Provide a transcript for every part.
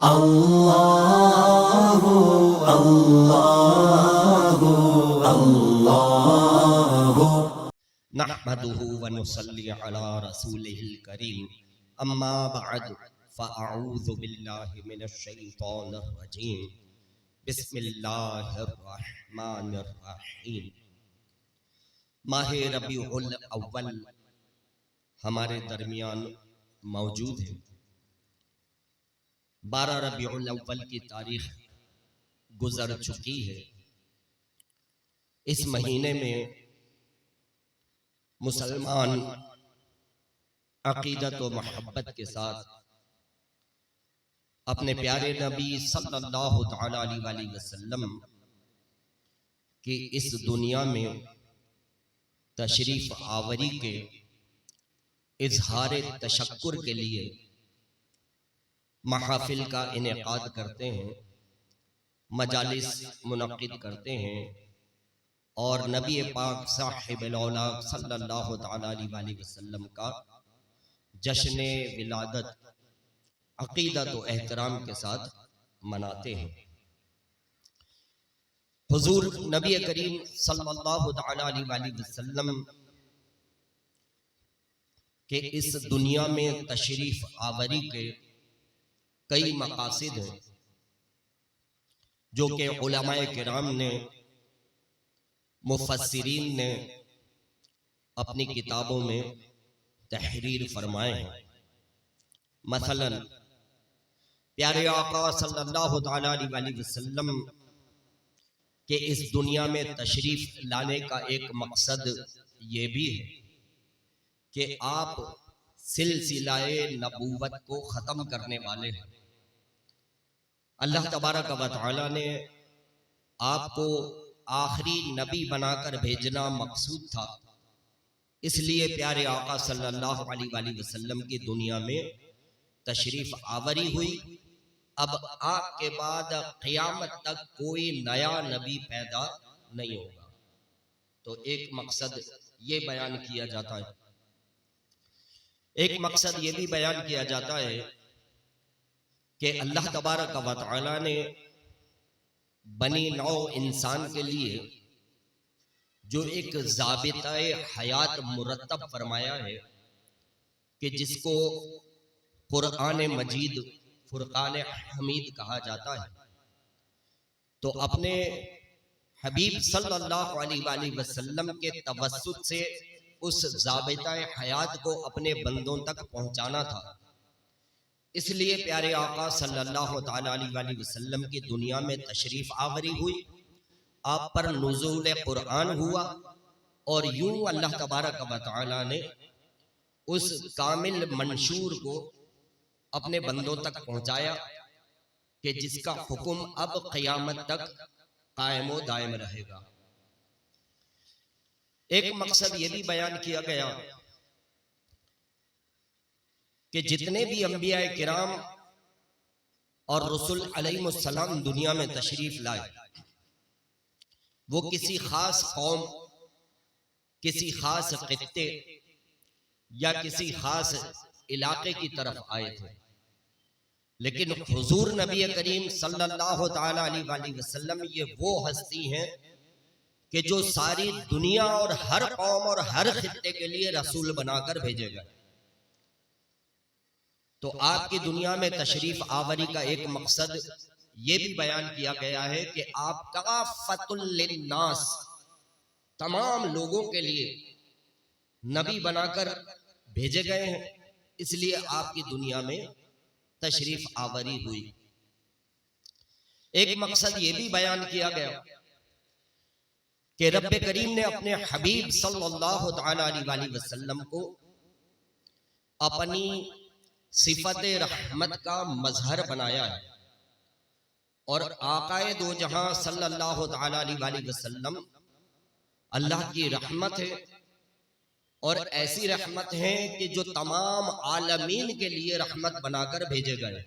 अल्लाहु अल्लाहु अल्लाहु नहमदुहु व नुसल्ली अला रसूलिहिल करीम अम्मा बअद फ़अऊज़ु बिल्लाहि मिनश शैतानिर रजीम बिस्मिल्लाहिर रहमानिर रहीम। माह रबीउल अव्वल हमारे दरमियान मौजूद है। 12 रबीउल अव्वल की तारीख गुजर चुकी है। इस महीने में मुसलमान अकीदत व मोहब्बत के साथ अपने प्यारे नबी सल्लल्लाहु तआला अलैहि वसल्लम की इस दुनिया में तशरीफ आवरी के इजहार तशक्कुर के लिए महफिल का इनेकाद करते हैं, मजालिस मुनक्किद करते हैं और नबी पाक साहिबुल औलाद सल्लल्लाहु तआला अलैहि वसल्लम का जश्न विलादत अकीदत व एहतराम के साथ मनाते हैं। हुजूर नबी करीम सल्लल्लाहु तआला अलैहि वसल्लम के इस दुनिया में तशरीफ आवरी के कई मकासिद हैं जो कि उलमाए किराम ने, मुफस्सिरीन ने अपनी किताबों में तहरीर फरमाए हैं। मसलन प्यारे आका सल्लल्लाहु तआला अलैहि वसल्लम के इस दुनिया में तशरीफ लाने का एक मकसद ये भी है कि आप सिलसिलाए नबूवत को ख़त्म करने वाले हैं। अल्लाह तबारक व तआला ने आपको आखिरी नबी बनाकर भेजना मकसूद था, इसलिए प्यारे आका सल्लल्लाहु अलैहि वसल्लम की दुनिया में तशरीफ आवरी हुई। अब आपके बाद क़यामत तक कोई नया नबी पैदा नहीं होगा। तो एक मकसद ये बयान किया जाता है, एक मकसद ये भी बयान किया जाता है कि अल्लाह तबारक व तआला ने बनी नौ इंसान के लिए जो एक ज़ाबिताए हयात मुरत्तब फरमाया है कि जिसको कुरान मजीद फुरकान हमीद कहा जाता है, तो अपने हबीब सल्लल्लाहु अलैहि वसल्लम के तवस्सुत से उस ज़ाबिताए हयात को अपने बंदों तक पहुंचाना था। इसलिए प्यारे आका सल्लल्लाहु तआला अलैहि वसल्लम की दुनिया में तशरीफ आवरी हुई, आप पर नुज़ूल कुरान हुआ और यूं अल्लाह तबारक व तआला ने उस कामिल मंशूर को अपने बंदों तक पहुंचाया कि जिसका हुक्म अब क़यामत तक कायम व दायम रहेगा। एक मकसद ये भी बयान किया गया कि जितने भी अंबिया किराम और रसूल अलैहिस्सलाम दुनिया में तशरीफ लाए, वो किसी खास कौम, किसी खास खित्ते या किसी खास इलाके की तरफ आए थे, लेकिन हुजूर नबी करीम सल्लल्लाहु तआला अलैहि वसल्लम ये वो हस्ती हैं कि जो सारी दुनिया और हर कौम और हर खित्ते के लिए रसूल बनाकर भेजे गए। तो आपकी दुनिया में तशरीफ आवरी का एक मकसद ये भी बयान किया गया है कि आप काफ़तुल लिन्नास, तमाम लोगों के लिए नबी बनाकर भेजे गए हैं, इसलिए आपकी दुनिया में तशरीफ आवरी हुई। एक मकसद ये भी बयान किया गया कि रब्बे करीम ने अपने हबीब सल्लल्लाहु तआला अलैहि वसल्लम को अपनी सिफत रहमत का मजहर बनाया है और आकाए दो जहां सल्लल्लाहु तआला अलैहि वसल्लम अल्लाह की रहमत है और ऐसी रहमत है कि जो तमाम आलमीन के लिए रहमत बनाकर भेजे गए।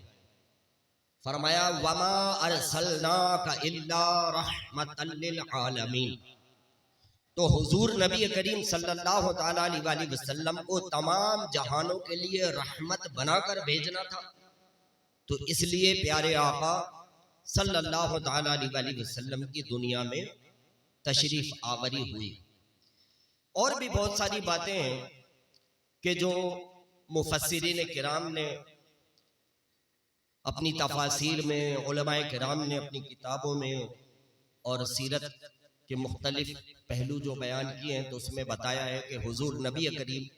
फरमाया वमा अरसलनाका इल्ला रहमतल लिल आलमीन। तो हुजूर नबी करीम सल्लल्लाहु तआला अलैहि वसल्लम को तमाम जहानों के लिए रहमत बनाकर भेजना था। तो इसलिए प्यारे आका सल्लल्लाहु ताला अलैहि वसल्लम की दुनिया में तशरीफ आवरी हुई। और भी बहुत सारी बातें हैं कि जो मुफस्सिरीन किराम ने अपनी तफासीर में, उलमाए किराम ने अपनी किताबों में और सीरत के मुख्तलिफ पहलू जो बयान किए हैं, तो उसमें बताया है कि हुजूर नबी करीम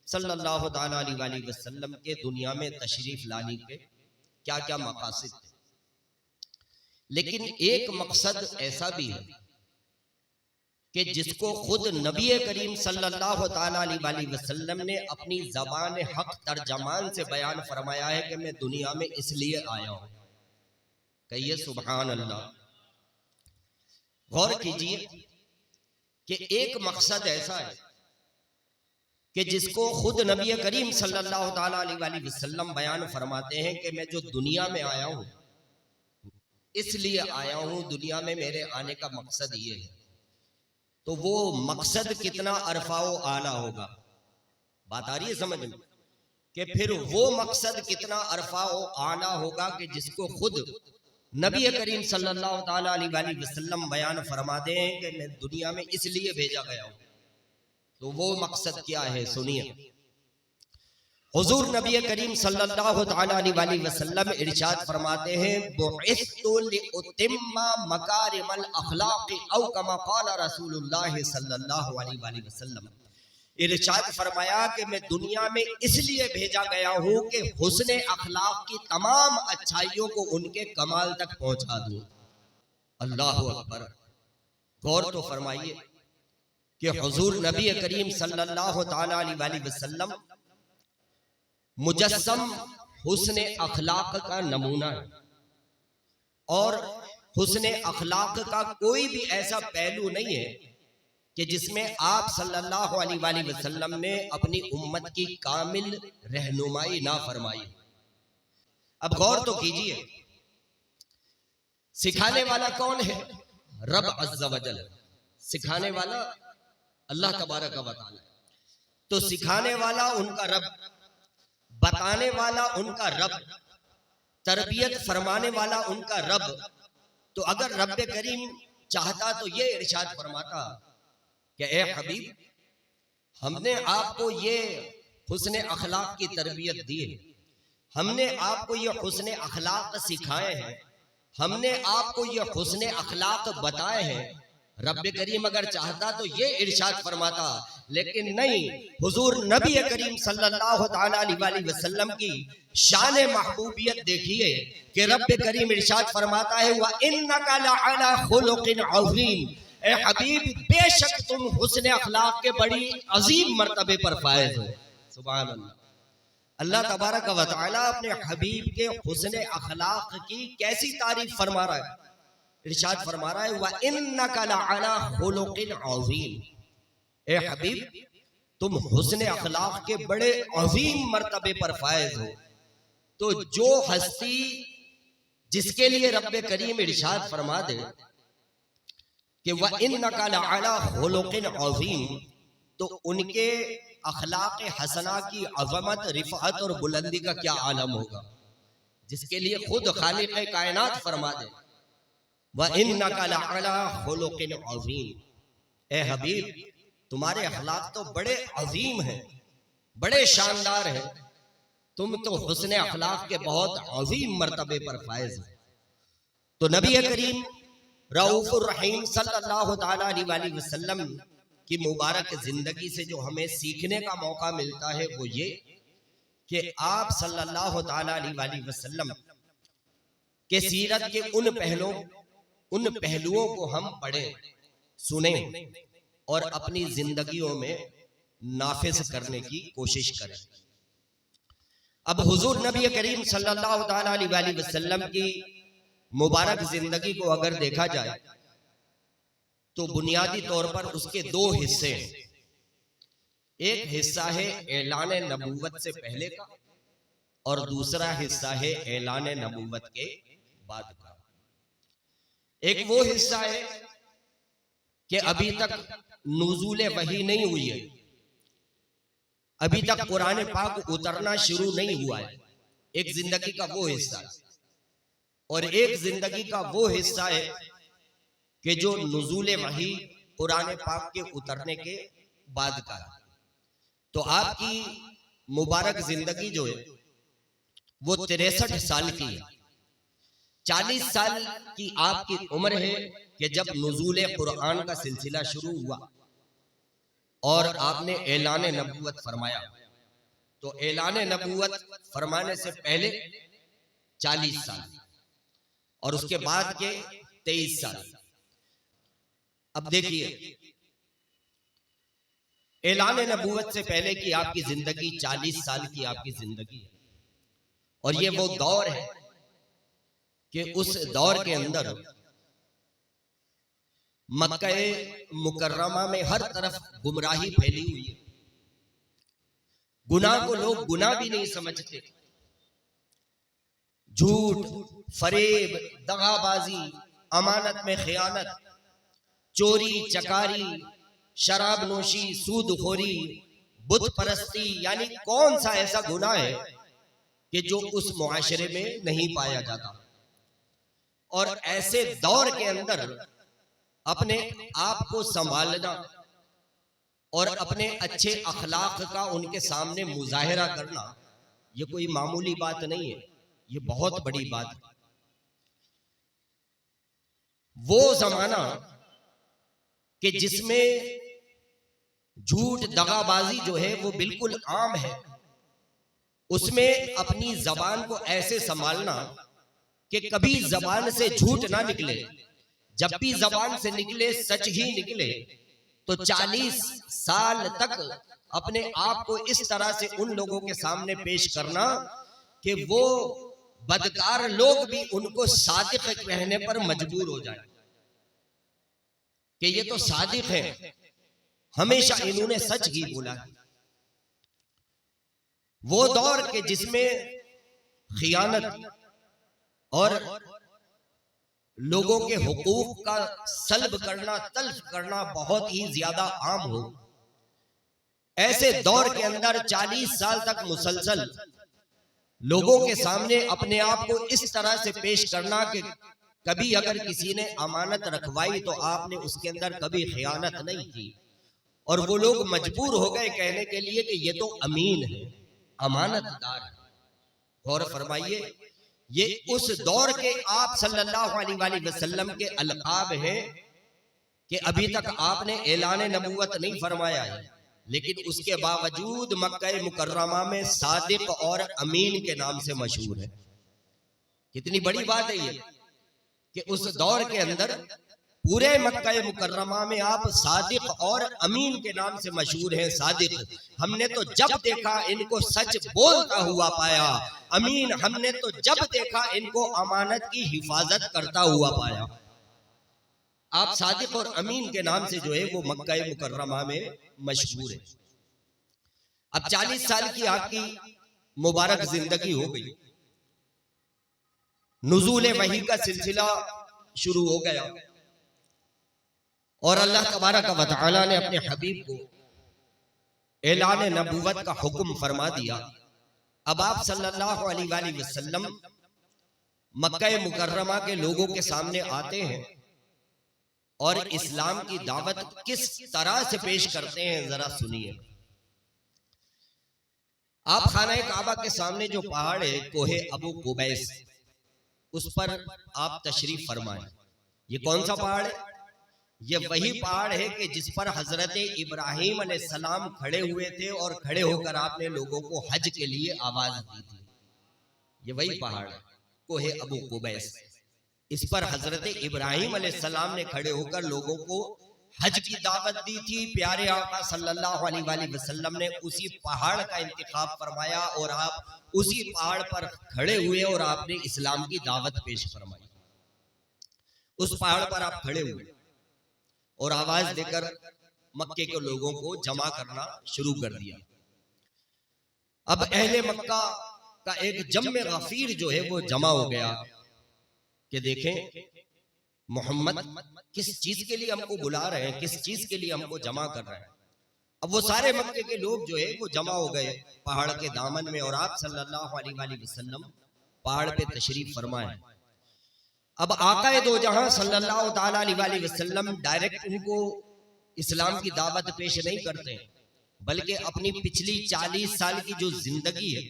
सल्लल्लाहु ताला अलैहि वसल्लम के दुनिया में तशरीफ लाने के क्या क्या मकासद थे। लेकिन एक मकसद ऐसा भी है कि जिसको खुद नबी करीम सल्लल्लाहु ताला अलैहि वसल्लम ने अपनी ज़बान हक तर्जमान से बयान फरमाया है कि मैं दुनिया में इसलिए आया हूं। कहिए सुभान अल्लाह। गौर कीजिए कि एक मकसद ऐसा है कि जिसको खुद नबी करीम सल्लल्लाहु ताला अलैहि वसल्लम बयान फरमाते हैं कि मैं जो दुनिया में आया हूं इसलिए आया हूं, दुनिया में मेरे आने का मकसद ये है। तो वो मकसद कितना अरफाओ आला होगा, बात आ रही है समझ में? कि फिर वो मकसद कितना अरफाओ आला होगा कि जिसको खुद नबी करीम सल्लल्लाहु ताला अलैहि वसल्लम बयान फरमाते हैं कि मैं दुनिया में इसलिए भेजा गया हूं। तो वो मकसद क्या है सुनिए। हुजूर नबी करीम सल्लल्लाहु ताला अलैहि वसल्लम इरशाद फरमाते हैं, बुइस्तु लिउतिम्मा मकारिमल अखलाक़ औ कमा क़ाल रसूलुल्लाह सल्लल्लाहु अलैहि वसल्लम। इरशाद फरमाया कि मैं दुनिया में इसलिए भेजा गया हूं कि हुस्न अखलाक की तमाम अच्छाइयों को उनके कमाल तक पहुंचा दूं। अल्लाहु अकबर। गौर तो फरमाइए कि हुजूर नबी करीम सल्लल्लाहु ताला अलैहि वसल्लम मुजस्सम हुस्न अखलाक का नमूना है। और हुस्न अखलाक का कोई भी ऐसा पहलू नहीं है कि जिसमें आप सल्लल्लाहु अलैहि वसल्लम ने अपनी उम्मत की कामिल रहनुमाई ना फरमाई। अब गौर तो कीजिए, सिखाने वाला कौन है? रब अज़्ज़ा वजल। सिखाने वाला अल्लाह तबारक व तआला। तो सिखाने वाला उनका रब, बताने वाला उनका रब, तरबियत फरमाने वाला उनका रब। तो अगर रब करीम चाहता तो ये इरशाद फरमाता कि ए हबीब, हमने आपको ये हुस्न अखलाक की तरबियत दी है, हमने आपको ये हुस्न अखलाक सिखाए हैं, हमने आपको ये हुस्न अखलाक बताए हैं। रब करीम अगर चाहता तो ये इरशाद फरमाता, लेकिन नहीं। हुजूर नबी करीम सल्लल्लाहु ताला अलैहि वसल्लम की शान महबूबियत देखिए कि रब करीम इरशाद फरमाता है, व इन्नका लअला खुलुकिन अज़ीम। ए हबीब, बेशक तुम हुस्न अखलाक के बड़ी अजीम मर्तबे पर फायज हो। सुभान अल्लाह। अल्लाह तबारक व तआला अपने हबीब के हुस्न अखलाक की कैसी तारीफ फरमा रहा है। इरशाद फरमा रहा है, व इन्नका लअला खुलुकिन अज़ीम। ए हबीब, तुम हुस्न अखलाक के बड़े अजीम मर्तबे पर फायज हो। तो जो हस्ती जिसके लिए रब करीम इरशाद फरमा दे कि व इन्नका लअला खुलुकिन अज़ीम, तो उनके अखलाक हसना की अज़मत, रिफ़अत और बुलंदी का क्या आलम होगा, जिसके लिए खुद खालिक कायनात फरमा दे व इन्नका लअला खुलुकिन अज़ीम। ए हबीब, तुम्हारे अखलाक तो बड़े अजीम हैं, बड़े शानदार हैं, तुम तो हुस्न अखलाक के बहुत अजीम मर्तबे पर फायज हैं। तो नबी करीम रऊफुर रहीम सल्लल्लाहु ताला अलैहि वसल्लम की मुबारक जिंदगी से जो हमें सीखने का मौका मिलता है वो ये कि आप सल्लल्लाहु ताला अलैहि वसल्लम के सीरत के उन पहलुओं को हम पढ़ें, सुने और अपनी जिंदगियों में नाफिज करने की कोशिश करें। अब हुजूर नबी करीम सल्लल्लाहु ताला अलैहि वसल्लम की मुबारक जिंदगी को अगर देखा जाए तो बुनियादी तौर पर उसके दो हिस्से हैं। एक हिस्सा है ऐलान नबूवत से पहले का और दूसरा हिस्सा है ऐलान नबूवत के बाद का। एक वो हिस्सा है कि अभी तक नुज़ूल वही नहीं हुई है, अभी तक कुरान पाक उतरना शुरू नहीं हुआ है, एक जिंदगी का वो हिस्सा है, और एक जिंदगी का वो हिस्सा है कि जो नुज़ूल वही कुरान पाक के उतरने के बाद का है। तो आपकी मुबारक जिंदगी जो है वो 63 साल की है। 40 साल की आपकी उम्र है कि जब नुज़ूल कुरान का सिलसिला शुरू हुआ और आपने ऐलान नबूवत फरमाया। तो ऐलान नबूवत फरमाने से पहले 40 साल और उसके बाद के 23 साल। अब देखिए, ऐलान नबूवत से पहले की आपकी जिंदगी 40 साल की आपकी जिंदगी है, और ये वो दौर है कि उस दौर के अंदर मक्का मुकर्रमा में हर तरफ गुमराही फैली हुई है। गुनाह को लोग गुनाह भी नहीं समझते। झूठ, फरेब, दगाबाजी, अमानत में खयानत, चोरी चकारी, शराब नोशी, सूदखोरी, बुत परस्ती, यानी कौन सा ऐसा गुनाह है कि जो उस मुआशरे में नहीं पाया जाता। और ऐसे दौर के अंदर अपने आप को संभालना और अपने अच्छे अखलाक का उनके सामने मुजाहिरा करना, ये कोई मामूली बात नहीं है, ये बहुत बड़ी बात है। वो जमाना कि जिसमें झूठ दगाबाजी जो है वो बिल्कुल आम है, उसमें अपनी जबान को ऐसे संभालना कि कभी जबान से झूठ ना निकले, जब भी जबान से निकले सच ही निकले। तो 40 साल तक अपने आप को इस तरह से उन लोगों के सामने पेश करना कि वो बदकार लोग भी उनको सादिक कहने पर मजबूर हो जाए कि ये तो सादिक है, हमेशा इन्होंने सच ही बोला। वो दौर के जिसमें खियानत और लोगों के हुकूक का सल्ब करना, तल्फ करना बहुत ही ज्यादा आम हो, ऐसे दौर के अंदर 40 साल तक मुसलसल लोगों के सामने अपने आप को इस तरह से पेश करना कि कभी अगर किसी ने अमानत रखवाई तो आपने उसके अंदर कभी खयानत नहीं की, और वो लोग मजबूर हो गए कहने के लिए कि ये तो अमीन है, अमानतदार है। गौर फरमाइए, ये उस दौर के आप सल्लल्लाहु अलैहि वसल्लम के अलकाब हैं कि अभी तक आपने ऐलान नबूवत नहीं फरमाया है, लेकिन उसके बावजूद मक्का मुकर्रमा में सादिक और अमीन के नाम से मशहूर है। कितनी बड़ी बात है ये कि उस दौर के अंदर पूरे मक्का मुकर्रमा में आप सादिक और अमीन के नाम से मशहूर हैं। सादिक, हमने तो जब देखा इनको सच बोलता हुआ पाया। अमीन, हमने तो जब देखा इनको अमानत की हिफाजत करता हुआ पाया। आप सादिक और अमीन के नाम से जो है वो मक्का मुकर्रमा में मशहूर है। अब 40 साल की आपकी मुबारक जिंदगी हो गई, नुज़ूल वही का सिलसिला शुरू हो गया, और अल्लाह तबारक व तआला ने अपने हबीब को ऐलान नबूवत का हुक्म फरमा दिया। अब आप सल्लल्लाहु अलैहि वसल्लम मक्का मुकर्रमा के लोगों के सामने आते हैं और इस्लाम की दावत किस तरह से पेश करते हैं, जरा सुनिए। आप खाना काबा के सामने जो पहाड़ है कोहे अबू कुबैस, उस पर आप तशरीफ फरमाएं। ये कौन सा पहाड़ है? ये वही पहाड़ है कि जिस पर हजरत इब्राहिम अलैहिस्सलाम खड़े हुए थे और खड़े होकर आपने लोगों को हज के लिए आवाज दी थी। ये वही पहाड़ है कोहे अबू कुबैस। इस पर हजरत इब्राहिम अलैहिस्सलाम ने खड़े होकर लोगों को हज की दावत दी थी। प्यारे आका सल्लल्लाहु अलैहि वसल्लम ने उसी पहाड़ का इंतखाब फरमाया और आप उसी पहाड़ पर खड़े हुए और आपने इस्लाम की दावत पेश फरमाई। उस पहाड़ पर आप खड़े हुए और आवाज देकर मक्के के लोगों को जमा करना शुरू कर दिया। अब अहले मक्का का एक जम्मे गफीर जो है वो जमा हो गया कि देखें मोहम्मद किस चीज के लिए हमको बुला रहे हैं, किस चीज के लिए हमको जमा कर रहे हैं। अब वो सारे मक्के के लोग जो है वो जमा हो गए पहाड़ के दामन में, और आप सल्लल्लाहु अलैहि वसल्लम पहाड़ पे तशरीफ फरमाए। अब आका दो जहां सल्लल्लाहु ताला अलैहि वसल्लम डायरेक्ट उनको इस्लाम की दावत पेश नहीं करते, बल्कि अपनी पिछली 40 साल की जो जिंदगी है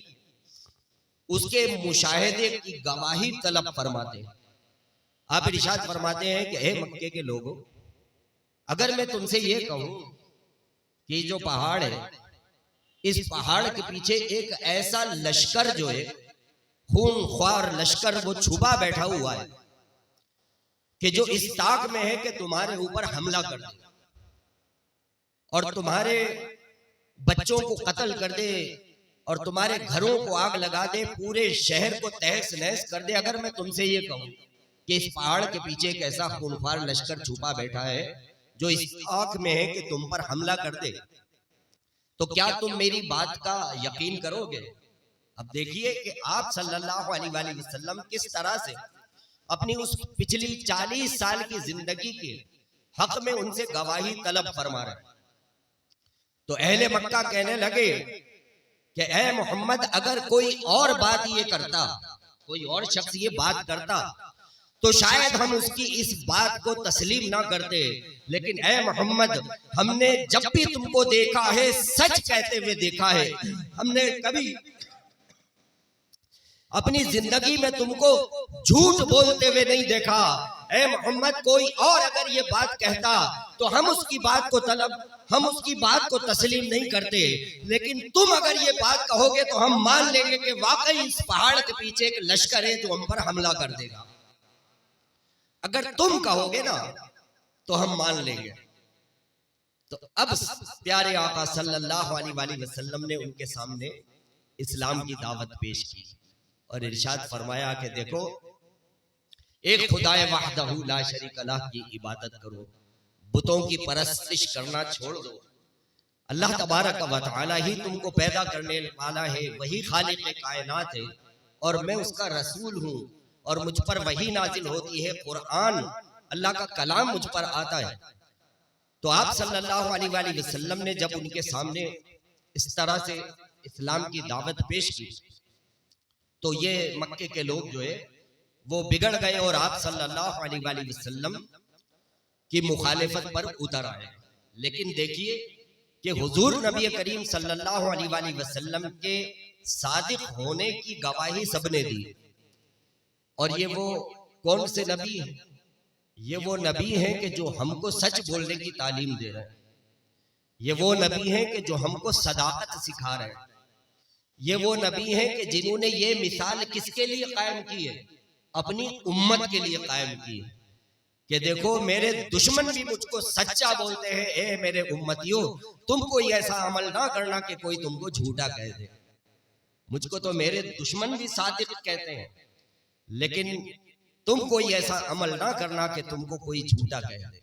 उसके मुशाहिदे की गवाही तलब फरमाते हैं। आप इरशाद फरमाते हैं कि हे मक्के के लोगों, अगर मैं तुमसे ये कहूं कि जो पहाड़ है, इस पहाड़ के पीछे एक ऐसा लश्कर जो है, खूनख्वार लश्कर, वो छुपा बैठा हुआ है कि जो इस ताक में है कि तुम्हारे ऊपर हमला कर दे और तुम्हारे बच्चों को कत्ल कर दे और तुम्हारे घरों को आग लगा दे, पूरे शहर को तहस नहस कर दे। अगर मैं तुमसे ये कहूं कि इस पहाड़ के पीछे एक ऐसा खूनख्वार लश्कर छुपा बैठा है जो इस ताक में है कि तुम पर हमला कर दे, तो क्या तुम मेरी बात का यकीन करोगे? अब देखिए कि आप सल्लल्लाहु अलैहि वसल्लम किस तरह से अपनी उस पिछली 40 साल की जिंदगी के हक में उनसे गवाही तलब फरमा रहे। तो अहले मक्का कहने लगे कि ऐ मोहम्मद, अगर कोई और बात ये करता, कोई और शख्स ये बात करता, तो शायद हम उसकी इस बात को तस्लीम ना करते, लेकिन ऐ मोहम्मद, हमने जब भी तुमको देखा है सच कहते हुए देखा है। हमने कभी अपनी जिंदगी में तुमको झूठ बोलते हुए नहीं देखा। ऐ मोहम्मद, कोई और अगर ये बात कहता तो हम उसकी बात को तस्लीम नहीं करते, लेकिन तुम अगर ये बात कहोगे तो हम मान लेंगे कि वाकई इस पहाड़ के पीछे एक लश्कर है जो हम पर हमला कर देगा। अगर तुम कहोगे ना तो हम मान लेंगे। तो अब प्यारे आका सल्लल्लाहु अलैहि वसल्लम ने उनके सामने इस्लाम की दावत पेश की और इरशाद फरमाया कि देखो, एक खुदाए वहदहू ला शरीक लह की इबादत करो, बुतों की परस्तिश करना छोड़ दो। अल्लाह तबारक व तआला ही तुमको पैदा करने वाला है, वही खालिक कायनात है और मैं उसका रसूल हूँ और मुझ पर वही नाजिल होती है, कुरान अल्लाह का कलाम मुझ पर आता है। तो आप सल्लल्लाहु अलैहि वसल्लम ने जब उनके सामने इस तरह से इस्लाम की दावत पेश की तो ये मक्के के लोग जो है वो बिगड़ गए और आप सल्लल्लाहु अलैहि वसल्लम की मुखालिफत पर उतर आए। लेकिन देखिए कि हुजूर नबी करीम सल्लल्लाहु अलैहि वसल्लम के सादिक होने की गवाही सबने दी। और ये वो कौन से नबी हैं? ये वो नबी हैं कि जो हमको सच बोलने की तालीम दे रहे हैं। ये वो नबी हैं कि जो हमको सदाकत सिखा रहे हैं। ये वो नबी हैं कि जिन्होंने ये मिसाल किसके लिए कायम की है? अपनी उम्मत के लिए कायम की है कि देखो, मेरे दुश्मन भी मुझको सच्चा बोलते हैं, ए मेरे उम्मतियों, तुम कोई ऐसा अमल ना करना कि कोई तुमको झूठा कह दे। मुझको तो मेरे दुश्मन भी सादिक कहते हैं, लेकिन तुम कोई ऐसा अमल ना करना कि तुमको कोई झूठा कह दे।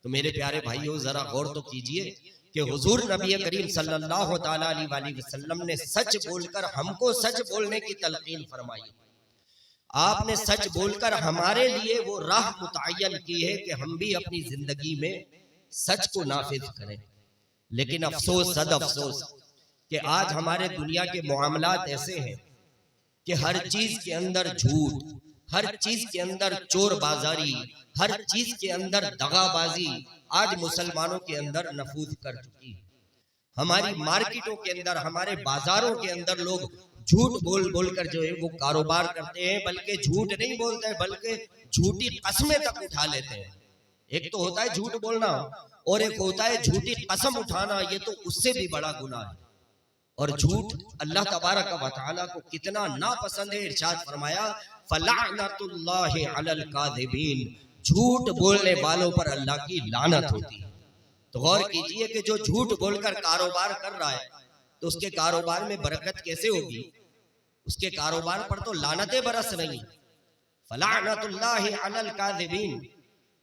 तो मेरे प्यारे भाइयों, जरा गौर तो कीजिए कि हुजूर नबी करीम सल्लल्लाहु ताला अलैहि वसल्लम ने सच बोलकर हमको सच बोलने की तलकीन फरमाई। आपने सच बोलकर हमारे लिए वो राह मुतय्यन की है कि हम भी अपनी जिंदगी में सच को नाफिज करें। लेकिन अफसोस, सद अफसोस कि आज हमारे दुनिया के मामलात ऐसे हैं कि हर चीज के अंदर झूठ, हर चीज के अंदर चोर बाजारी, हर चीज के अंदर दगाबाजी आज मुसलमानों के अंदर नफूज कर चुकी है। हमारी मार्केटों के अंदर, हमारे बाजारों के अंदर लोग झूठ बोल बोलकर जो है वो कारोबार करते हैं, बल्कि झूठ नहीं बोलते हैं, बल्कि झूठी कसमें तक उठा लेते हैं। एक तो होता है झूठ बोलना और एक होता है झूठी कसम उठाना, ये तो उससे भी बड़ा गुनाह है। और झूठ अल्लाह तबारक व तआला को कितना नापसंद है। इरशाद फरमाया, फलअनतुल्लाहि अलल काज़िबीन, झूठ बोलने वालों पर अल्लाह की लानत होती है। तो गौर कीजिए कि जो झूठ बोलकर कारोबार कर रहा है तो उसके कारोबार में बरकत कैसे होगी? उसके कारोबार पर तो लानतें बरस रही। फलअनतुल्लाहि अलल काज़िबीन,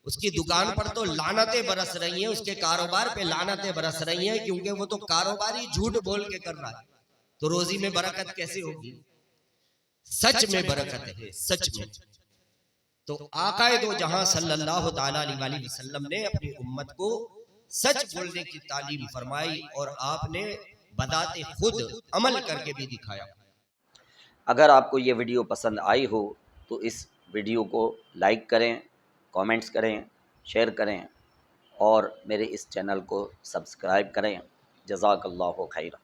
उसकी दुकान पर तो लानतें बरस रही हैं, उसके कारोबार पे लानतें बरस रही हैं, क्योंकि वो तो कारोबार ही झूठ बोल के कर रहा है। तो रोजी में बरकत कैसे होगी? सच में बरकत है, सच में। तो आकाए दो जहां सल्लल्लाहु ताला अलैहि वसल्लम ने अपनी उम्मत को सच बोलने की तालीम फरमाई और आपने बदाते खुद अमल करके भी दिखाया। अगर आपको ये वीडियो पसंद आई हो तो इस वीडियो को लाइक करें, कमेंट्स करें, शेयर करें और मेरे इस चैनल को सब्सक्राइब करें। जज़ाकल्लाहु खैर।